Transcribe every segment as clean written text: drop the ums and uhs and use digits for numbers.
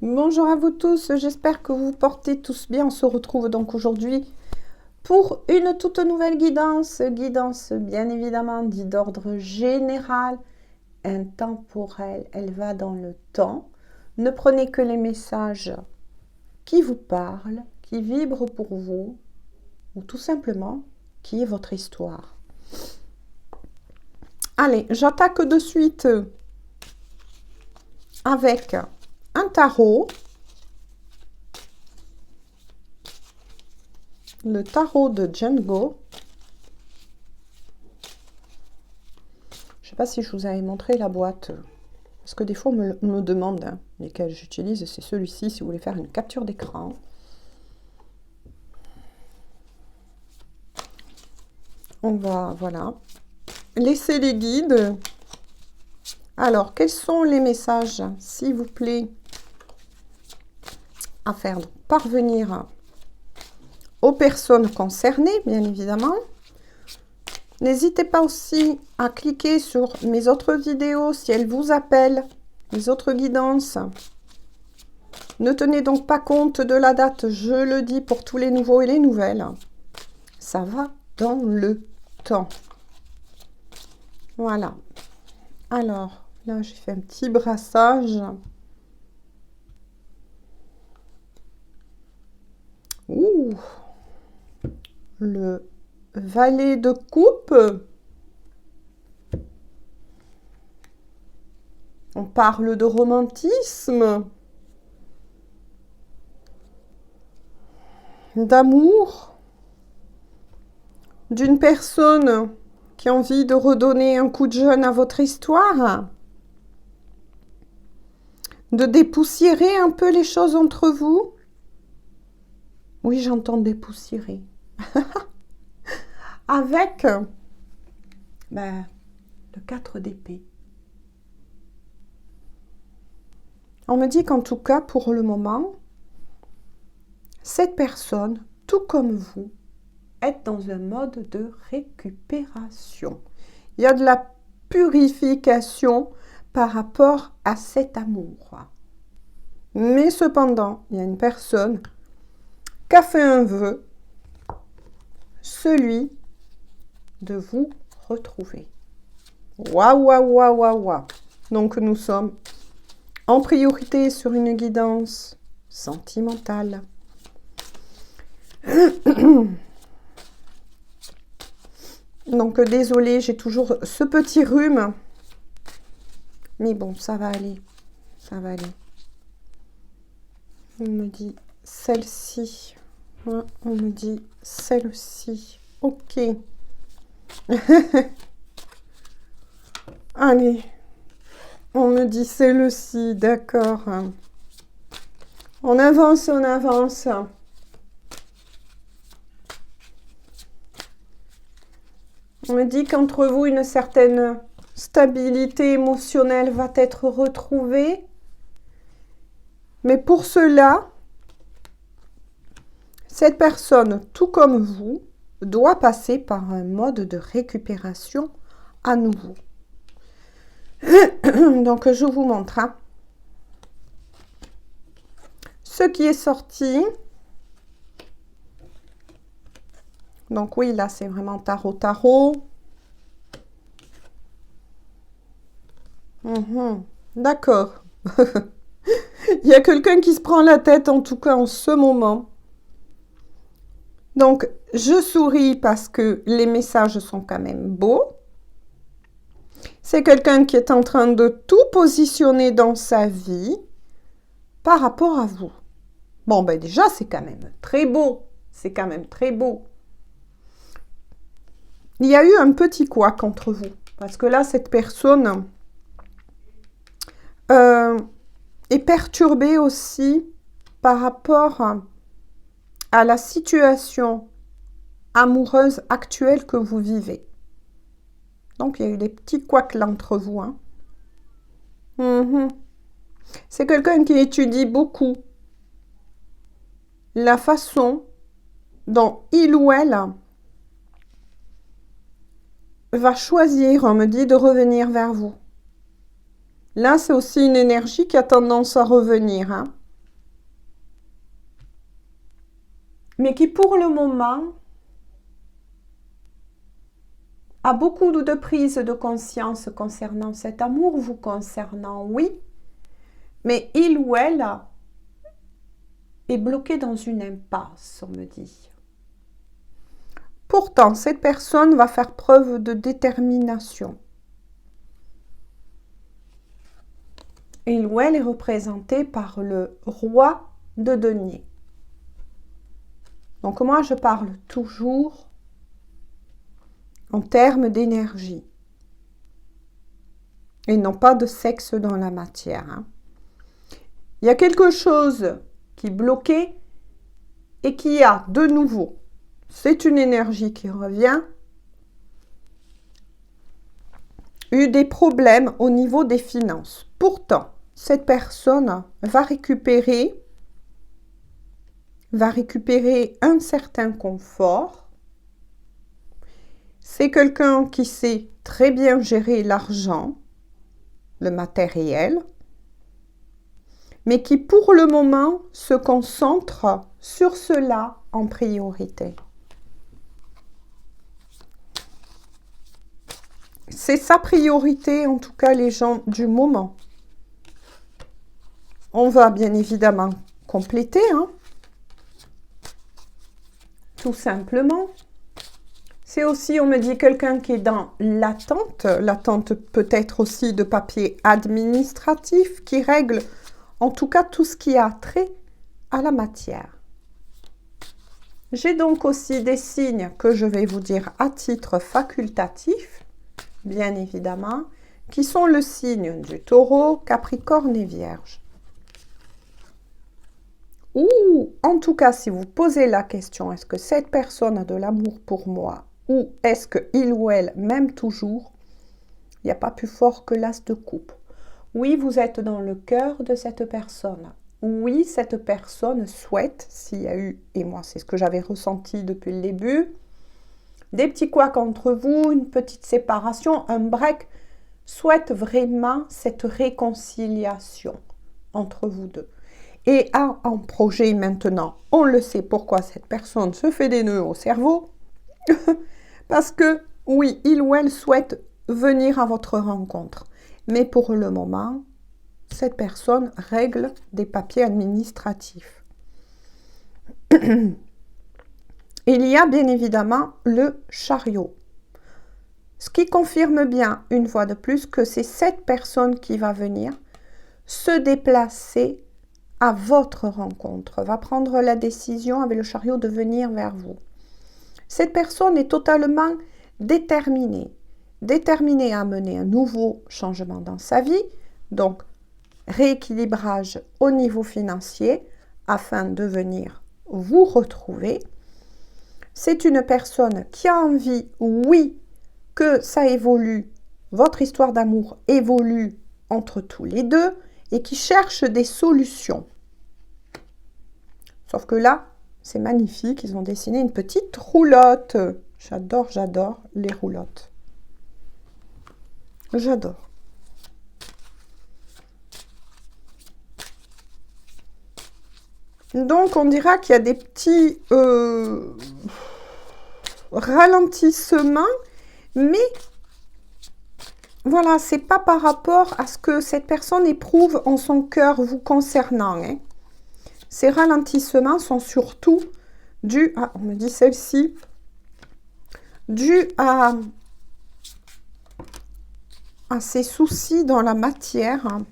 Bonjour à vous tous, j'espère que vous portez tous bien. On se retrouve donc aujourd'hui pour une toute nouvelle guidance. Guidance bien évidemment dit d'ordre général, intemporelle, elle va dans le temps. Ne prenez que les messages qui vous parlent, qui vibrent pour vous, ou tout simplement qui est votre histoire. Allez, j'attaque de suite avec un tarot. Le tarot de Django. Je ne sais pas si je vous avais montré la boîte. Parce que des fois, on me demande lesquels j'utilise. C'est celui-ci, si vous voulez faire une capture d'écran. On va, voilà. Laisser les guides. Alors, quels sont les messages, s'il vous plaît, à faire parvenir aux personnes concernées, bien évidemment. N'hésitez pas aussi à cliquer sur mes autres vidéos si elles vous appellent, les autres guidances. Ne tenez donc pas compte de la date, je le dis pour tous les nouveaux et les nouvelles. Ça va dans le temps. Voilà. Alors, là, j'ai fait un petit brassage. Ouh! Le valet de coupe. On parle de romantisme, d'amour, d'une personne qui a envie de redonner un coup de jeune à votre histoire, de dépoussiérer un peu les choses entre vous. Oui, j'entends dépoussiérer. Avec le 4 d'épée. On me dit qu'en tout cas, pour le moment, cette personne, tout comme vous, est dans un mode de récupération. Il y a de la purification par rapport à cet amour. Mais cependant, il y a une personne qui a fait un vœu, celui de vous retrouver. Waouh, waouh, waouh, waouh, waouh. Donc nous sommes en priorité sur une guidance sentimentale. Donc désolée, j'ai toujours ce petit rhume. Mais bon, ça va aller. Ça va aller. On me dit celle-ci. On me dit celle-ci. Ok. Allez. On me dit celle-ci. D'accord. On avance, on avance. On me dit qu'entre vous, une certaine stabilité émotionnelle va être retrouvée. Mais pour cela, cette personne, tout comme vous, doit passer par un mode de récupération à nouveau. Donc, je vous montre ce qui est sorti. Donc, oui, là, c'est vraiment tarot. D'accord. Il y a quelqu'un qui se prend la tête, en tout cas en ce moment. Donc, je souris parce que les messages sont quand même beaux. C'est quelqu'un qui est en train de tout positionner dans sa vie par rapport à vous. Bon, ben déjà, c'est quand même très beau. C'est quand même très beau. Il y a eu un petit couac entre vous. Parce que là, cette personne est perturbée aussi par rapport à la situation amoureuse actuelle que vous vivez. Donc, il y a eu des petits couacs là entre vous. C'est quelqu'un qui étudie beaucoup la façon dont il ou elle va choisir, on me dit, de revenir vers vous. Là, c'est aussi une énergie qui a tendance à revenir, hein. Mais qui, pour le moment, a beaucoup de prise de conscience concernant cet amour vous concernant, oui. Mais il ou elle est bloqué dans une impasse, on me dit. Pourtant, cette personne va faire preuve de détermination. Il ou elle est représenté par le roi de denier. Donc moi, je parle toujours en termes d'énergie. Et non pas de sexe dans la matière, hein. Il y a quelque chose qui bloquait et qui a de nouveau. C'est une énergie qui revient. Eu des problèmes au niveau des finances. Pourtant, cette personne va récupérer un certain confort. C'est quelqu'un qui sait très bien gérer l'argent, le matériel, mais qui pour le moment se concentre sur cela en priorité. C'est sa priorité, en tout cas les gens du moment. On va bien évidemment compléter, hein, tout simplement. C'est aussi, on me dit, quelqu'un qui est dans l'attente. L'attente peut être aussi de papiers administratifs qui règle en tout cas tout ce qui a trait à la matière. J'ai donc aussi des signes que je vais vous dire à titre facultatif, bien évidemment, qui sont le signe du Taureau, Capricorne et Vierge. Ou, en tout cas, si vous posez la question, est-ce que cette personne a de l'amour pour moi ou est-ce qu'il ou elle m'aime toujours, il n'y a pas plus fort que l'as de coupe. Oui, vous êtes dans le cœur de cette personne. Oui, cette personne souhaite, s'il y a eu, et moi c'est ce que j'avais ressenti depuis le début, des petits couacs entre vous, une petite séparation, un break, souhaite vraiment cette réconciliation entre vous deux. Et a un projet maintenant, on le sait pourquoi cette personne se fait des nœuds au cerveau, parce que oui, il ou elle souhaite venir à votre rencontre. Mais pour le moment, cette personne règle des papiers administratifs. Il y a bien évidemment le chariot. Ce qui confirme bien, une fois de plus, que c'est cette personne qui va venir se déplacer à votre rencontre, va prendre la décision avec le chariot de venir vers vous. Cette personne est totalement déterminée à mener un nouveau changement dans sa vie, donc rééquilibrage au niveau financier afin de venir vous retrouver. C'est une personne qui a envie, oui, que ça évolue, votre histoire d'amour évolue entre tous les deux et qui cherche des solutions. Sauf que là, c'est magnifique, ils ont dessiné une petite roulotte. J'adore les roulottes. J'adore. Donc, on dira qu'il y a des petits ralentissements, mais voilà, c'est pas par rapport à ce que cette personne éprouve en son cœur vous concernant, hein. Ces ralentissements sont surtout dus à, on me dit celle-ci, dus à ces soucis dans la matière, hein.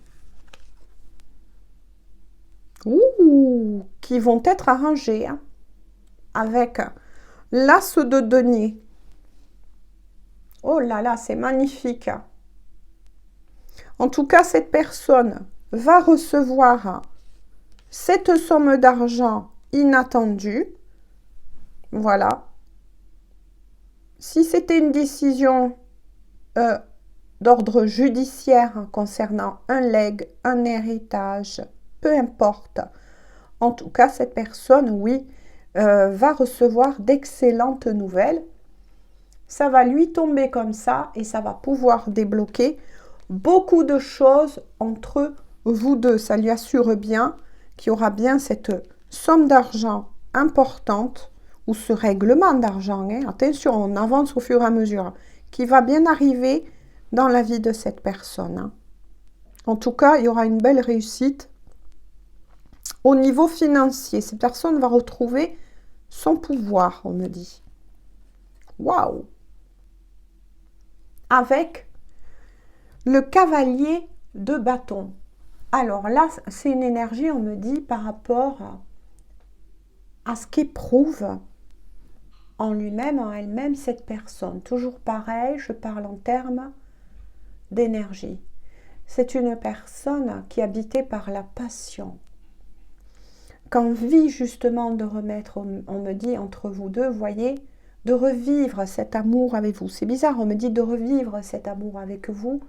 Ouh, qui vont être arrangés, hein, avec l'as de denier. Oh là là, c'est magnifique. En tout cas, cette personne va recevoir cette somme d'argent inattendue. Voilà. Si c'était une décision d'ordre judiciaire concernant un legs, un héritage, peu importe. En tout cas, cette personne, oui, va recevoir d'excellentes nouvelles. Ça va lui tomber comme ça et ça va pouvoir débloquer beaucoup de choses entre vous deux. Ça lui assure bien qu'il y aura bien cette somme d'argent importante ou ce règlement d'argent. Hein. Attention, on avance au fur et à mesure. Qui va bien arriver dans la vie de cette personne. Hein. En tout cas, il y aura une belle réussite. Au niveau financier, cette personne va retrouver son pouvoir, on me dit. Waouh! Avec le cavalier de bâton. Alors là, c'est une énergie, on me dit, par rapport à ce qu'éprouve en lui-même, en elle-même, cette personne. Toujours pareil, je parle en termes d'énergie. C'est une personne qui est habitée par la passion. Qu'envie justement de remettre, on me dit, entre vous deux, voyez, de revivre cet amour avec vous. C'est bizarre, on me dit de revivre cet amour avec vous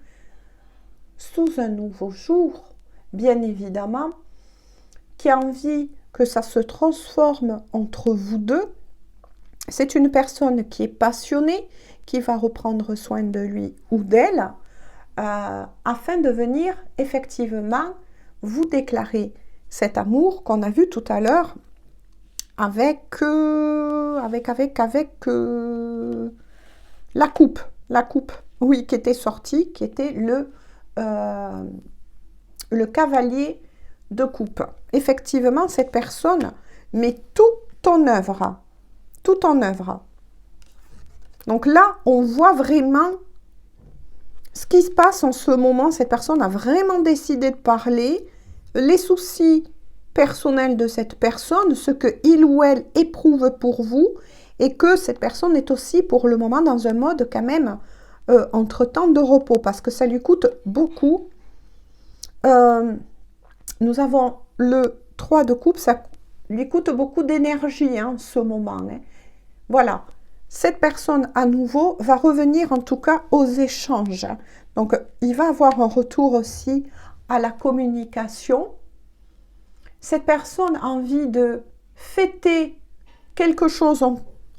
sous un nouveau jour, bien évidemment, qui a envie que ça se transforme entre vous deux. C'est une personne qui est passionnée, qui va reprendre soin de lui ou d'elle, afin de venir effectivement vous déclarer cet amour qu'on a vu tout à l'heure avec la coupe, oui, qui était sortie, qui était le cavalier de coupe. Effectivement, cette personne met tout en œuvre. Tout en œuvre. Donc là, on voit vraiment ce qui se passe en ce moment. Cette personne a vraiment décidé de parler. Les soucis personnels de cette personne, ce que il ou elle éprouve pour vous, et que cette personne est aussi pour le moment dans un mode quand même entre-temps de repos, parce que ça lui coûte beaucoup. Nous avons le 3 de coupe, ça lui coûte beaucoup d'énergie en ce moment. Hein. Voilà, cette personne à nouveau va revenir en tout cas aux échanges. Donc, il va avoir un retour aussi à la communication. Cette personne a envie de fêter quelque chose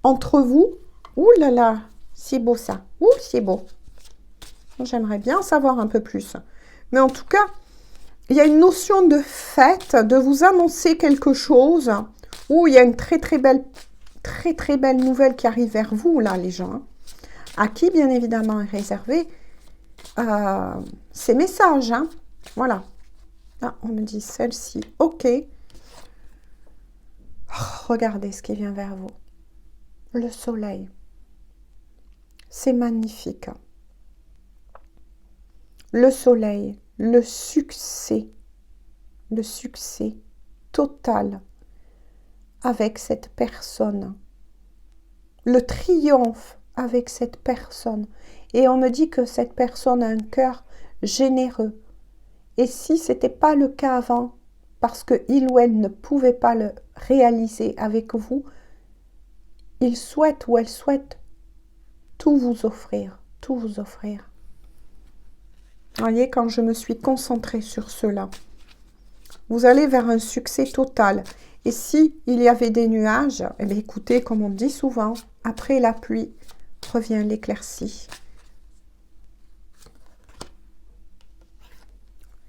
entre vous. Ouh là là, c'est beau ça. Ouh, c'est beau. J'aimerais bien savoir un peu plus. Mais en tout cas, il y a une notion de fête, de vous annoncer quelque chose. Où il y a une très belle nouvelle qui arrive vers vous, là, les gens. À qui, bien évidemment, est réservé ces messages. Hein. Voilà. Ah, on me dit celle-ci. Ok. Oh, regardez ce qui vient vers vous. Le soleil. C'est magnifique. Le soleil, le succès total avec cette personne. Le triomphe avec cette personne. Et on me dit que cette personne a un cœur généreux. Et si ce n'était pas le cas avant, parce que il ou elle ne pouvait pas le réaliser avec vous, il souhaite ou elle souhaite tout vous offrir, tout vous offrir. Vous voyez, quand je me suis concentrée sur cela, vous allez vers un succès total. Et si il y avait des nuages, eh bien, écoutez, comme on dit souvent, après la pluie, revient l'éclaircie.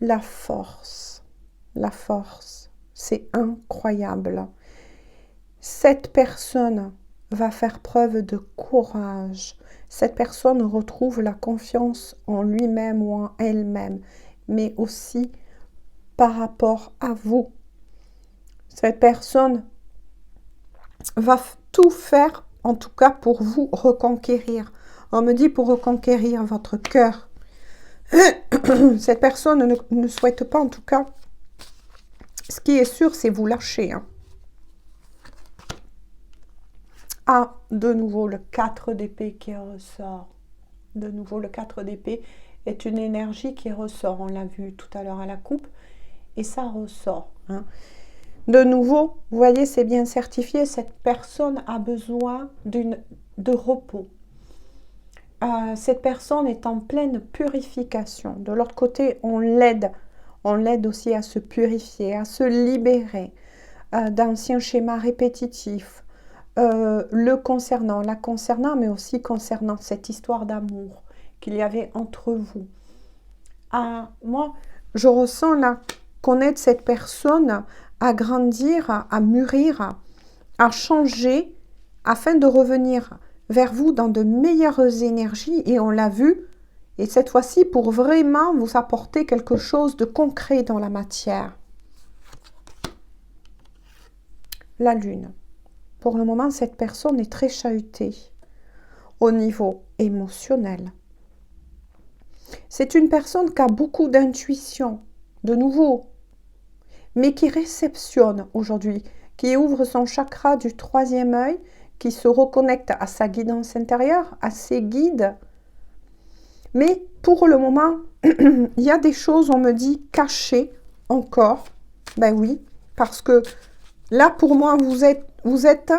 La force, c'est incroyable. Cette personne va faire preuve de courage. Cette personne retrouve la confiance en lui-même ou en elle-même, mais aussi par rapport à vous. Cette personne va tout faire, en tout cas pour vous reconquérir. On me dit pour reconquérir votre cœur. Cette personne ne souhaite pas, en tout cas, ce qui est sûr, c'est vous lâcher. Hein. Ah, de nouveau, le 4 d'épée qui ressort. De nouveau, le 4 d'épée est une énergie qui ressort. On l'a vu tout à l'heure à la coupe. Et ça ressort. Hein. De nouveau, vous voyez, c'est bien certifié. Cette personne a besoin de repos. Cette personne est en pleine purification. De l'autre côté, on l'aide. On l'aide aussi à se purifier, à se libérer d'anciens schémas répétitifs. La concernant, mais aussi concernant cette histoire d'amour qu'il y avait entre vous. moi, je ressens là qu'on aide cette personne à grandir, à mûrir, à changer, afin de revenir vers vous dans de meilleures énergies. Et on l'a vu, et cette fois-ci, pour vraiment vous apporter quelque chose de concret dans la matière. La lune. Pour le moment, cette personne est très chahutée au niveau émotionnel. C'est une personne qui a beaucoup d'intuition, de nouveau, mais qui réceptionne aujourd'hui, qui ouvre son chakra du 3e œil, qui se reconnecte à sa guidance intérieure, à ses guides. Mais pour le moment, il y a des choses, on me dit, cachées encore. Ben oui, parce que là, pour moi, vous êtes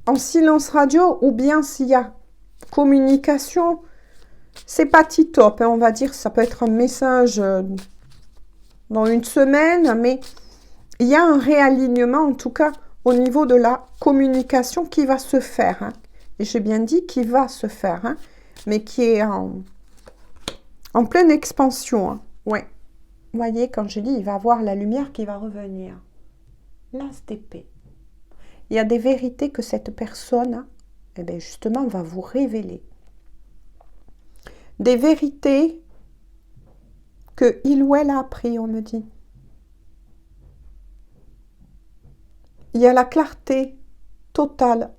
en silence radio, ou bien s'il y a communication, c'est pas tip-top, hein, on va dire, ça peut être un message dans une semaine, mais il y a un réalignement, en tout cas, au niveau de la communication qui va se faire. Hein. Et j'ai bien dit qui va se faire, hein, mais qui est en pleine expansion. Hein. Ouais. Vous voyez, quand je dis, il va y avoir la lumière qui va revenir. L'as d'épée. Il y a des vérités que cette personne, eh bien, justement, va vous révéler. Des vérités que il ou elle a appris, on me dit. Il y a la clarté totale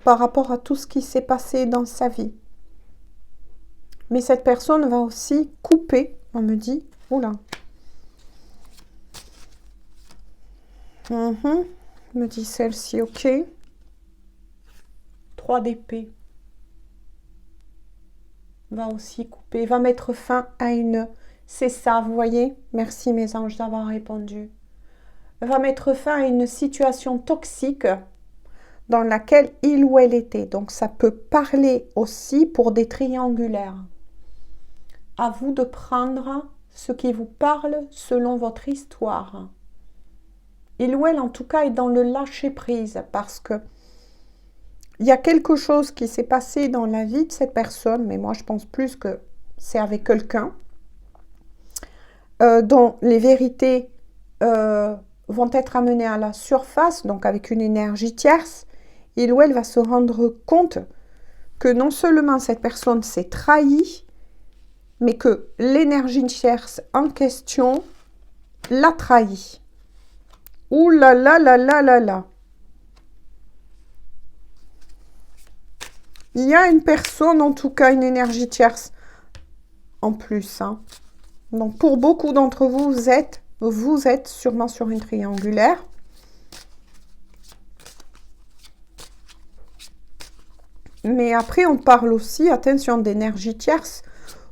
par rapport à tout ce qui s'est passé dans sa vie. Mais cette personne va aussi couper, on me dit, oula. Me dit celle-ci, ok. 3 d'épée. Va aussi couper, va mettre fin à une... C'est ça, vous voyez? Merci mes anges d'avoir répondu. Va mettre fin à une situation toxique dans laquelle il ou elle était. Donc ça peut parler aussi pour des triangulaires. À vous de prendre ce qui vous parle selon votre histoire. Il ou elle, en tout cas, est dans le lâcher-prise parce que il y a quelque chose qui s'est passé dans la vie de cette personne, mais moi je pense plus que c'est avec quelqu'un, dont les vérités vont être amenées à la surface, donc avec une énergie tierce. Il ou elle va se rendre compte que non seulement cette personne s'est trahie, mais que l'énergie tierce en question l'a trahi. Ouh là là là là là là. Il y a une personne, en tout cas une énergie tierce en plus. Hein. Donc pour beaucoup d'entre vous, vous êtes sûrement sur une triangulaire. Mais après, on parle aussi, attention, d'énergie tierce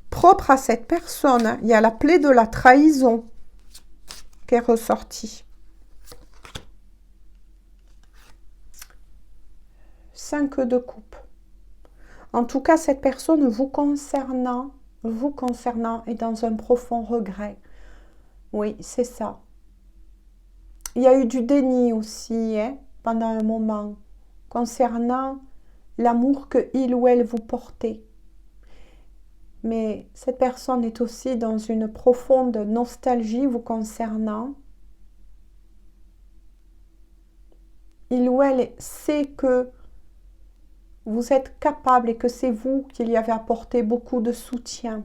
propre à cette personne. Il y a la plaie de la trahison qui est ressortie. 5 de coupe. En tout cas, cette personne vous concernant est dans un profond regret. Oui, c'est ça. Il y a eu du déni aussi, hein, pendant un moment, concernant l'amour que il ou elle vous portait. Mais cette personne est aussi dans une profonde nostalgie vous concernant. Il ou elle sait que vous êtes capable et que c'est vous qui lui avez apporté beaucoup de soutien,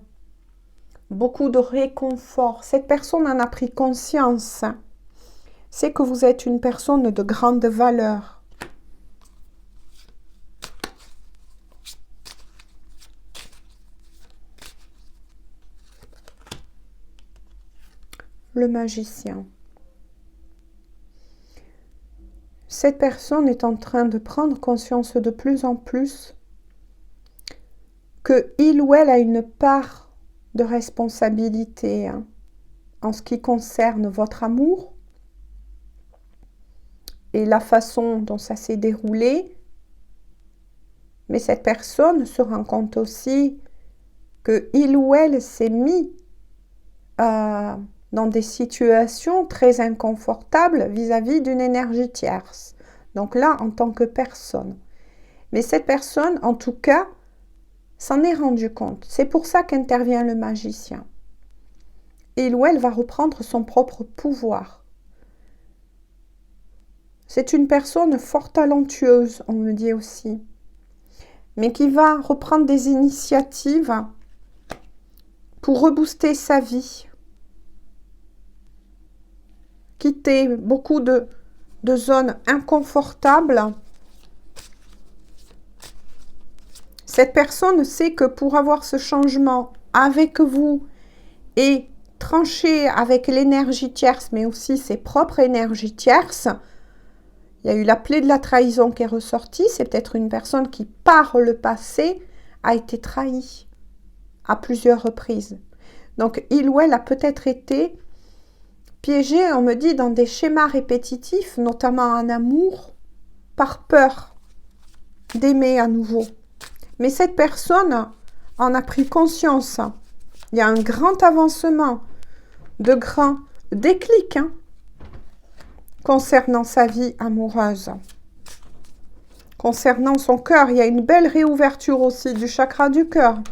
beaucoup de réconfort. Cette personne en a pris conscience. C'est que vous êtes une personne de grande valeur. Le magicien. Cette personne est en train de prendre conscience de plus en plus que il ou elle a une part de responsabilité en ce qui concerne votre amour et la façon dont ça s'est déroulé. Mais cette personne se rend compte aussi que il ou elle s'est mis dans des situations très inconfortables vis-à-vis d'une énergie tierce. Donc là, en tant que personne. Mais cette personne, en tout cas, s'en est rendu compte. C'est pour ça qu'intervient le magicien. Il ou elle va reprendre son propre pouvoir. C'est une personne fort talentueuse, on me dit aussi, mais qui va reprendre des initiatives pour rebooster sa vie. Quitter beaucoup de zones inconfortables. Cette personne sait que pour avoir ce changement avec vous et trancher avec l'énergie tierce, mais aussi ses propres énergies tierces, il y a eu la plaie de la trahison qui est ressortie. C'est peut-être une personne qui, par le passé, a été trahie à plusieurs reprises. Donc, il ou elle a peut-être été piégé, on me dit, dans des schémas répétitifs, notamment en amour, par peur d'aimer à nouveau. Mais cette personne en a pris conscience. Il y a un grand avancement, de grands déclics concernant sa vie amoureuse. Concernant son cœur, il y a une belle réouverture aussi du chakra du cœur.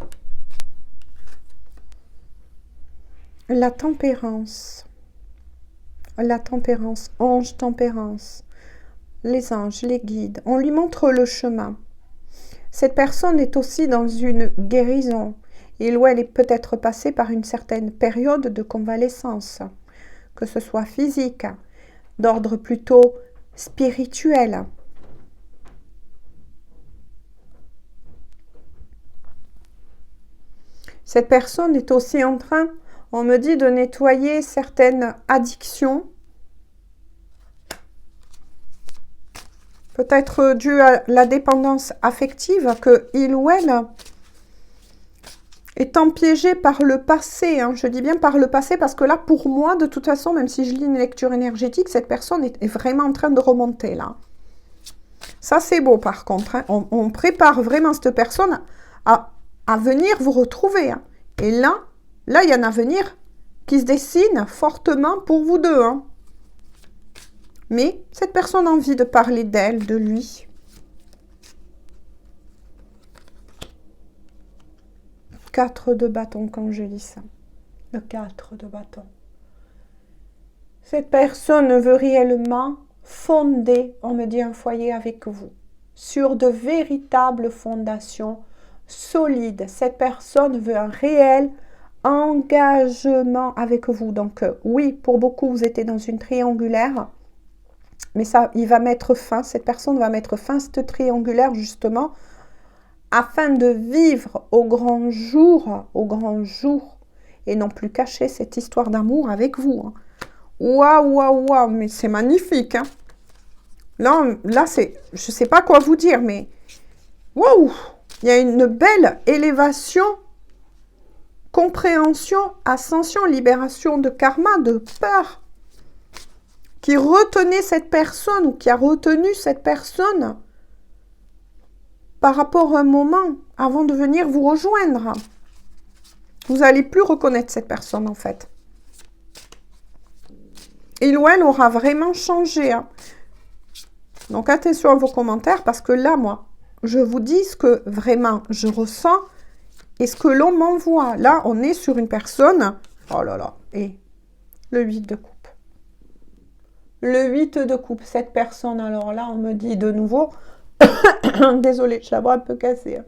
La tempérance. La tempérance, ange tempérance. Les anges, les guides, on lui montre le chemin. Cette personne est aussi dans une guérison. Il ou elle est peut-être passée par une certaine période de convalescence, que ce soit physique, d'ordre plutôt spirituel. Cette personne est aussi en train, on me dit, de nettoyer certaines addictions, peut-être dû à la dépendance affective que il ou elle, étant piégé par le passé, je dis bien par le passé, parce que là, pour moi, de toute façon, même si je lis une lecture énergétique, cette personne est vraiment en train de remonter, là. Ça, c'est beau, par contre. On prépare vraiment cette personne à venir vous retrouver. Et là, il y a un avenir qui se dessine fortement pour vous deux. Mais cette personne a envie de parler d'elle, de lui. Quatre de bâton quand je lis ça. Le 4 de bâton. Cette personne veut réellement fonder, on me dit, un foyer avec vous, sur de véritables fondations solides. Cette personne veut un réel engagement avec vous. Donc oui, pour beaucoup, vous étiez dans une triangulaire, mais ça, il va mettre fin, cette personne va mettre fin à cette triangulaire justement, afin de vivre au grand jour, et non plus cacher cette histoire d'amour avec vous. Waouh, waouh, waouh, mais c'est magnifique. Là c'est, je ne sais pas quoi vous dire, mais waouh, il y a une belle élévation, compréhension, ascension, libération de karma, de peur, qui retenait cette personne ou qui a retenu cette personne par rapport à un moment avant de venir vous rejoindre. Vous n'allez plus reconnaître cette personne en fait. Il ou elle aura vraiment changé. Donc attention à vos commentaires parce que là, moi, je vous dis ce que vraiment je ressens et ce que l'on m'envoie. Là, on est sur une personne. Oh là là. Et le 8 de coupe. Le 8 de coupe. Cette personne, alors là, on me dit de nouveau. Désolée, j'ai la voix un peu cassée.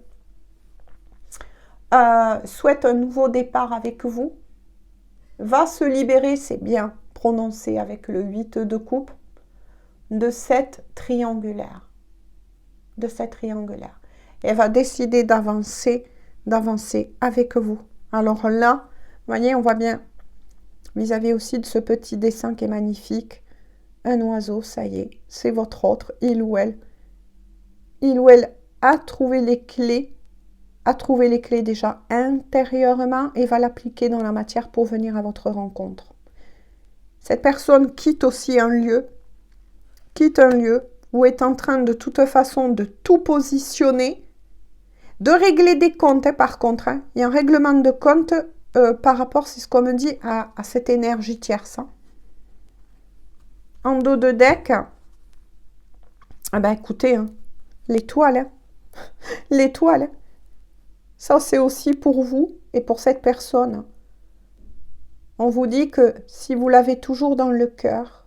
Souhaite un nouveau départ avec vous. Va se libérer, c'est bien prononcé avec le 8 de coupe, de cette triangulaire. De cette triangulaire. Et elle va décider d'avancer avec vous. Alors là, vous voyez, on voit bien, vis-à-vis aussi de ce petit dessin qui est magnifique, un oiseau, ça y est, c'est votre autre, il ou elle a trouvé les clés, déjà intérieurement et va l'appliquer dans la matière pour venir à votre rencontre. Cette personne quitte aussi un lieu, où est en train de toute façon de tout positionner, de régler des comptes par contre. Il y a un règlement de compte par rapport, c'est ce qu'on me dit, à cette énergie tierce. En dos de deck, écoutez, l'étoile, l'étoile, Ça, c'est aussi pour vous et pour cette personne. On vous dit que si vous l'avez toujours dans le cœur,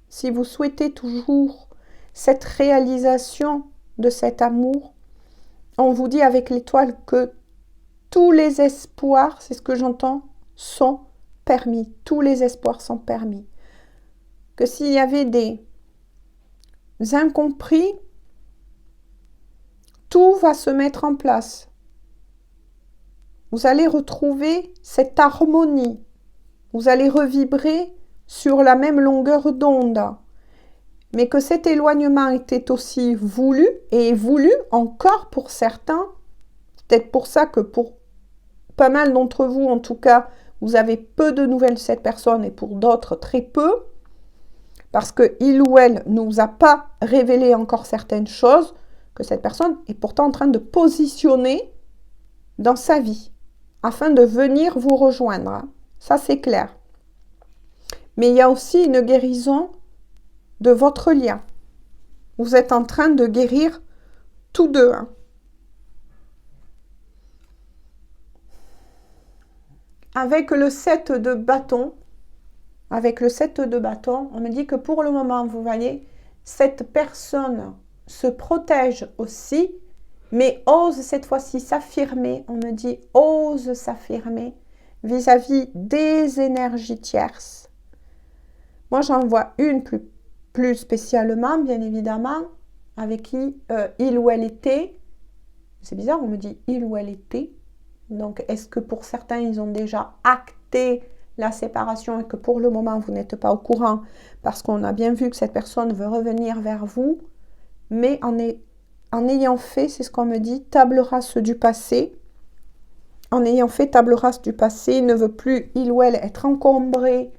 si vous souhaitez toujours cette réalisation de cet amour, on vous dit avec l'étoile que tous les espoirs, c'est ce que j'entends, sont permis. Tous les espoirs sont permis. Que s'il y avait des incompris, tout va se mettre en place. Vous allez retrouver cette harmonie. Vous allez revibrer sur la même longueur d'onde. Mais que cet éloignement était aussi voulu et voulu encore pour certains. Peut-être pour ça que pour pas mal d'entre vous, en tout cas, vous avez peu de nouvelles de cette personne et pour d'autres, très peu. Parce qu'il ou elle ne vous a pas révélé encore certaines choses que cette personne est pourtant en train de positionner dans sa vie afin de venir vous rejoindre. Ça, c'est clair. Mais il y a aussi une guérison de votre lien. Vous êtes en train de guérir tous deux. Avec le 7 de bâton, on me dit que pour le moment, vous voyez, cette personne se protège aussi, mais ose cette fois-ci s'affirmer. On me dit, ose s'affirmer vis-à-vis des énergies tierces. Moi, j'en vois une plus spécialement, bien évidemment, avec qui il ou elle était. C'est bizarre, on me dit il ou elle était. Donc, est-ce que pour certains, ils ont déjà acté la séparation et que pour le moment, vous n'êtes pas au courant parce qu'on a bien vu que cette personne veut revenir vers vous, mais en ayant fait, c'est ce qu'on me dit, table rase du passé. En ayant fait table rase du passé, il ne veut plus, il ou elle, être encombré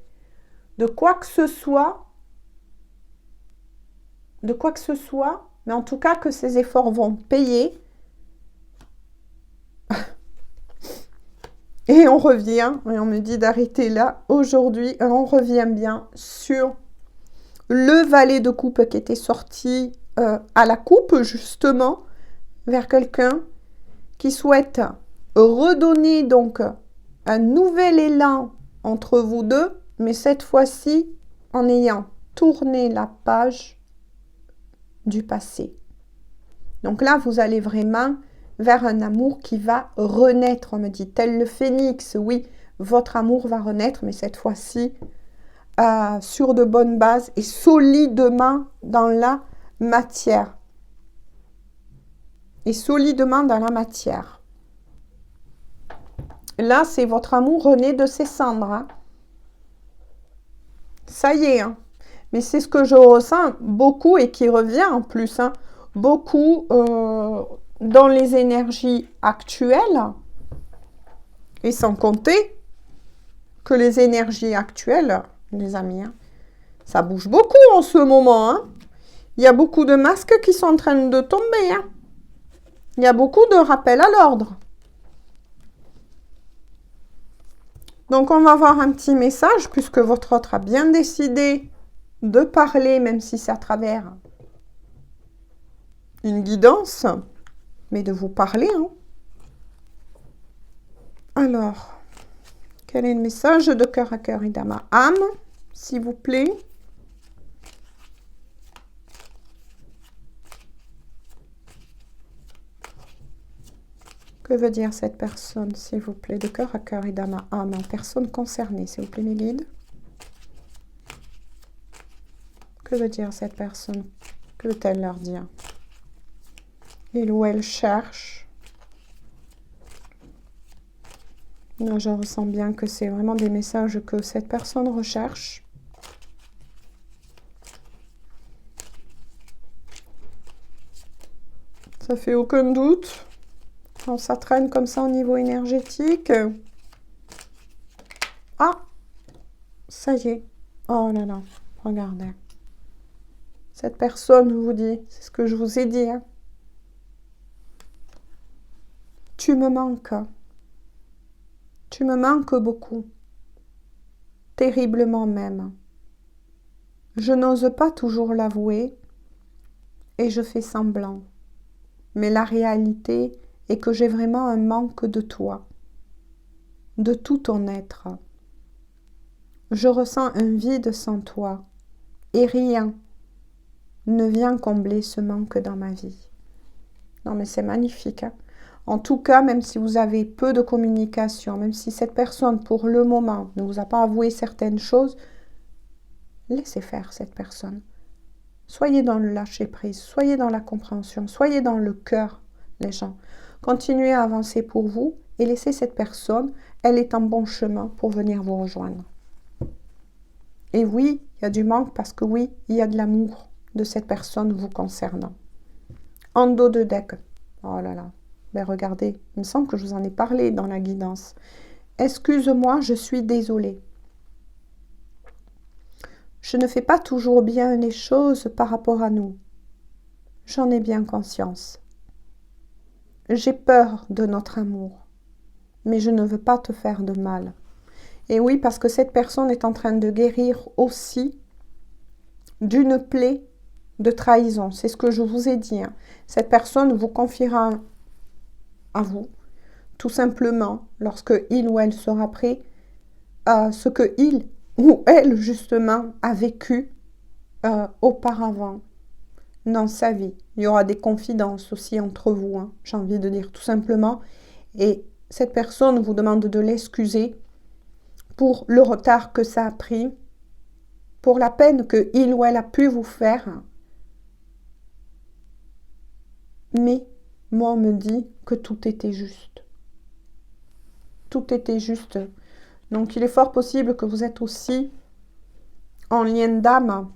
de quoi que ce soit, mais en tout cas que ses efforts vont payer. Et on revient, et on me dit d'arrêter là, aujourd'hui, on revient bien sur le valet de coupe qui était sorti à la coupe, justement, vers quelqu'un qui souhaite redonner donc un nouvel élan entre vous deux, mais cette fois-ci en ayant tourné la page du passé. Donc là, vous allez vraiment vers un amour qui va renaître, on me dit, tel le phénix, oui, votre amour va renaître, mais cette fois-ci, sur de bonnes bases et solidement dans la matière. Là, c'est votre amour renaît de ses cendres. Hein. Ça y est, hein. Mais c'est ce que je ressens beaucoup et qui revient en plus, hein. Beaucoup dans les énergies actuelles, et sans compter que les énergies actuelles, les amis, hein, ça bouge beaucoup en ce moment. Hein. Il y a beaucoup de masques qui sont en train de tomber. Hein. Il y a beaucoup de rappels à l'ordre. Donc, on va voir un petit message, puisque votre autre a bien décidé de parler, même si c'est à travers une guidance, mais de vous parler. Hein. Alors, quel est le message de cœur à cœur et dans ma âme, s'il vous plaît? Que veut dire cette personne, s'il vous plaît, de cœur à cœur et dans ma âme, personne concernée, s'il vous plaît, mes guides? Que veut dire cette personne? Que veut-elle leur dire? Il ou elle cherche. Non, je ressens bien que c'est vraiment des messages que cette personne recherche. Ça fait aucun doute. Quand ça traîne comme ça au niveau énergétique. Ah, ça y est. Oh là là, regardez. Cette personne vous dit, c'est ce que je vous ai dit. Hein. Tu me manques. Tu me manques beaucoup. Terriblement même. Je n'ose pas toujours l'avouer et je fais semblant. Mais la réalité et que j'ai vraiment un manque de toi, de tout ton être. Je ressens un vide sans toi et rien ne vient combler ce manque dans ma vie. Non mais c'est magnifique, hein? En tout cas, même si vous avez peu de communication, même si cette personne pour le moment ne vous a pas avoué certaines choses, laissez faire cette personne. Soyez dans le lâcher-prise, soyez dans la compréhension, soyez dans le cœur, les gens. Continuez à avancer pour vous et laissez cette personne, elle est en bon chemin pour venir vous rejoindre. Et oui, il y a du manque parce que oui, il y a de l'amour de cette personne vous concernant. En dos de deck. Oh là là. Ben regardez, il me semble que je vous en ai parlé dans la guidance. Excuse-moi, je suis désolée. Je ne fais pas toujours bien les choses par rapport à nous. J'en ai bien conscience. J'ai peur de notre amour, mais je ne veux pas te faire de mal. Et oui, parce que cette personne est en train de guérir aussi d'une plaie de trahison. C'est ce que je vous ai dit, hein. Cette personne vous confiera à vous, tout simplement, lorsque il ou elle sera prêt, à ce que il ou elle, justement, a vécu auparavant dans sa vie. Il y aura des confidences aussi entre vous, hein, j'ai envie de dire tout simplement. Et cette personne vous demande de l'excuser pour le retard que ça a pris, pour la peine que il ou elle a pu vous faire. Mais moi, on me dit que tout était juste. Tout était juste. Donc, il est fort possible que vous êtes aussi en lien d'âme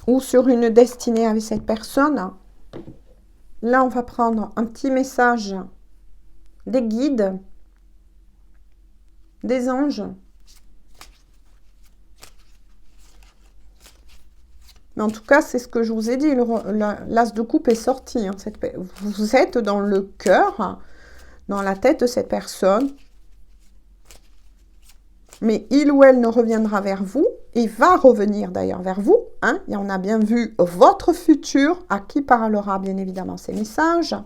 ou sur une destinée avec cette personne. Là, on va prendre un petit message des guides, des anges. Mais en tout cas, c'est ce que je vous ai dit. L'as de coupe est sorti. Hein, vous êtes dans le cœur, dans la tête de cette personne. Mais il ou elle ne reviendra vers vous. Et va revenir d'ailleurs vers vous. Hein, et on a bien vu votre futur, à qui parlera bien évidemment ces messages.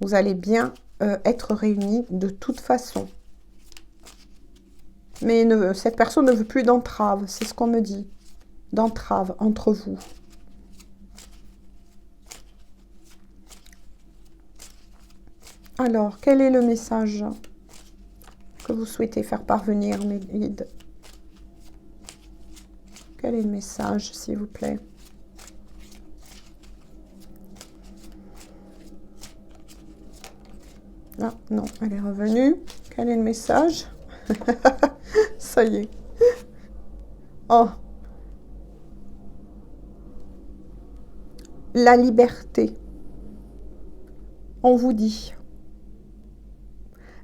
Vous allez bien être réunis de toute façon. Mais cette personne ne veut plus d'entrave. C'est ce qu'on me dit. D'entrave entre vous. Alors, quel est le message que vous souhaitez faire parvenir, mes guides? Quel est le message, s'il vous plaît? Ah, non, elle est revenue. Quel est le message? Ça y est. Oh. La liberté. On vous dit.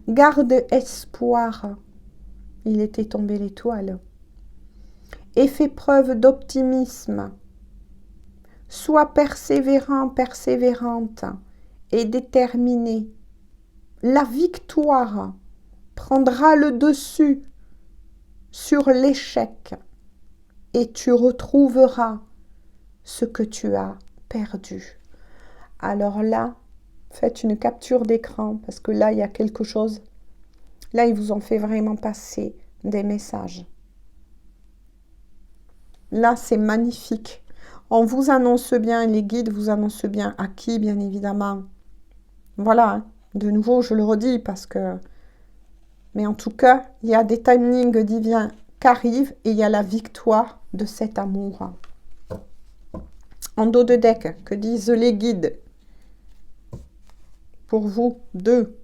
Garde espoir. Il était tombé l'étoile. Et fais preuve d'optimisme. Sois persévérant, persévérante et déterminé. La victoire prendra le dessus sur l'échec et tu retrouveras ce que tu as perdu. Alors là, faites une capture d'écran parce que là, il y a quelque chose. Là, ils vous ont fait vraiment passer des messages. Là, c'est magnifique. On vous annonce bien, les guides vous annoncent bien à qui, bien évidemment. Voilà, hein. De nouveau, je le redis parce que... Mais en tout cas, il y a des timings divins qui arrivent et il y a la victoire de cet amour. En dos de deck, que disent les guides? Pour vous, deux.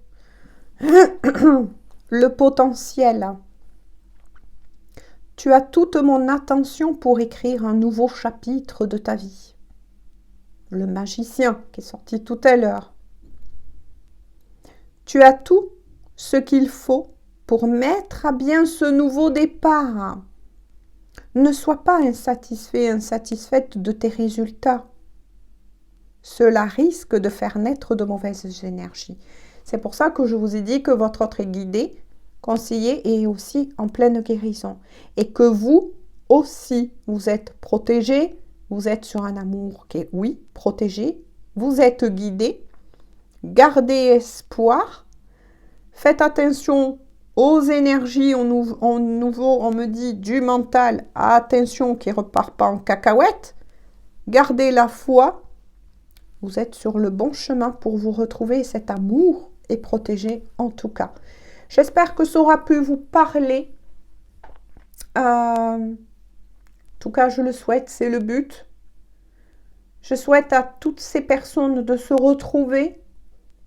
Le potentiel. Tu as toute mon attention pour écrire un nouveau chapitre de ta vie. Le magicien qui est sorti tout à l'heure. Tu as tout ce qu'il faut pour mettre à bien ce nouveau départ. Ne sois pas insatisfait, insatisfaite de tes résultats. Cela risque de faire naître de mauvaises énergies. C'est pour ça que je vous ai dit que votre autre est guidé, conseillé et aussi en pleine guérison. Et que vous aussi, vous êtes protégé, vous êtes sur un amour qui est, oui, protégé, vous êtes guidé Gardez espoir. Faites attention aux énergies. On me dit du mental. Attention qui ne repart pas en cacahuète. Gardez la foi. Vous êtes sur le bon chemin pour vous retrouver. Cet amour est protégé en tout cas. J'espère que ça aura pu vous parler. En tout cas, je le souhaite. C'est le but. Je souhaite à toutes ces personnes de se retrouver.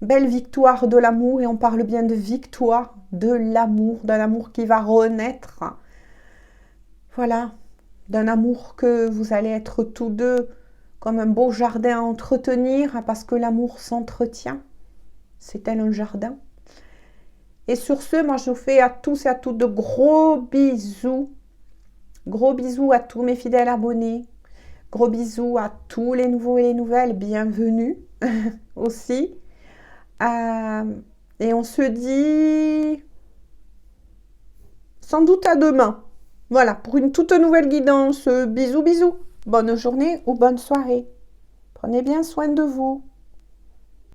Belle victoire de l'amour, et on parle bien de victoire de l'amour, d'un amour qui va renaître. Voilà, d'un amour que vous allez être tous deux comme un beau jardin à entretenir, parce que l'amour s'entretient. C'est tel un jardin. Et sur ce, moi je vous fais à tous et à toutes de gros bisous. Gros bisous à tous mes fidèles abonnés. Gros bisous à tous les nouveaux et les nouvelles. Bienvenue aussi. Et on se dit sans doute à demain. Voilà, pour une toute nouvelle guidance. Bisous, bisous. Bonne journée ou bonne soirée. Prenez bien soin de vous.